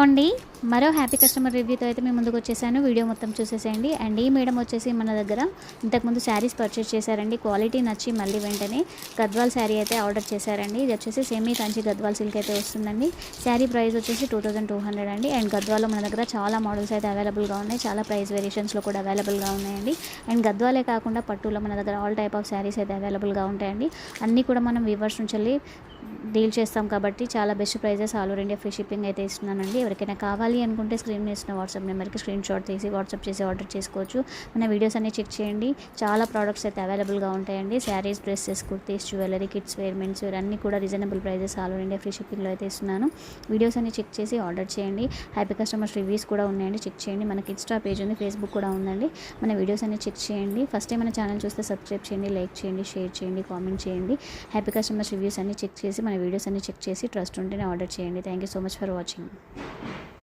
అండి మరో happy customer రివ్యూతో అయితే మేము ముందుకు వచ్చేసాను. వీడియో మొత్తం చూసేసేయండి. అండ్ ఈ మేడం వచ్చేసి మన దగ్గర ఇంతకుముందు శారీస్ పర్చేస్ చేశారండి. క్వాలిటీ నచ్చి మళ్ళీ వెంటనే గద్వాల్ శారీ అయితే ఆర్డర్ చేశారండి. ఇది వచ్చేసి సెమీ కంచి గద్వాల్ సిల్క్ అయితే వస్తుందండి. శారీ ప్రైస్ వచ్చేసి 2200 అండి. అండ్ గద్వాల్లో మన దగ్గర చాలా మోడల్స్ అయితే అవైలబుల్గా ఉన్నాయి. చాలా ప్రైస్ వేరియేషన్స్లో కూడా అవైలబుల్గా ఉన్నాయండి. అండ్ గద్వాలే కాకుండా పట్టులో మన దగ్గర ఆల్ టైప్ ఆఫ్ శారీస్ అయితే అవైలబుల్గా ఉంటాయండి. అన్నీ కూడా మనం వీవర్స్ నుంచి డీల్ చేస్తాం కాబట్టి చాలా best prices all over India free shipping అయితే ఇస్తున్నానండి. ఎవరికైనా కావాలి అనుకుంటే స్క్రీన్ మీద ఇస్తున్న వాట్సాప్ నెంబర్కి స్క్రీన్ షాట్ తీసి వాట్సాప్ చేసి ఆర్డర్ చేసుకోవచ్చు. మన వీడియోస్ అన్ని చెక్ చేయండి. చాలా ప్రోడక్ట్స్ అయితే అవైలబుల్గా ఉంటాయండి. Saris, dresses, kurtis, jewellery, kids wear, men's wear అన్నీ కూడా reasonable prices all over India free షిప్పింగ్లో అయితే ఇస్తున్నాను. వీడియోస్ అన్ని చెక్ చేసి ఆర్డర్ చేయండి. హ్యాపీ కస్టమర్స్ రివ్యూస్ కూడా ఉన్నాయండి, చెక్ చేయండి. మనకి ఇన్స్టా పేజ్ ఉంది, ఫేస్బుక్ కూడా ఉందండి. మన వీడియోస్ అన్ని చెక్ చేయండి. ఫస్ట్ టైం మన ఛానల్ చూస్తే సబ్స్క్రైబ్ చేయండి, లైక్ చేయండి, షేర్ చేయండి, కామెంట్ చేయండి. హ్యాపీ కస్టమర్స్ రివ్యూస్ అన్ని చెక్ చేసి మన వీడియోస్ అన్ని చెక్ చేసి ట్రస్ట్ ఉంటేనే ఆర్డర్ చేయండి. Thank you so much for watching.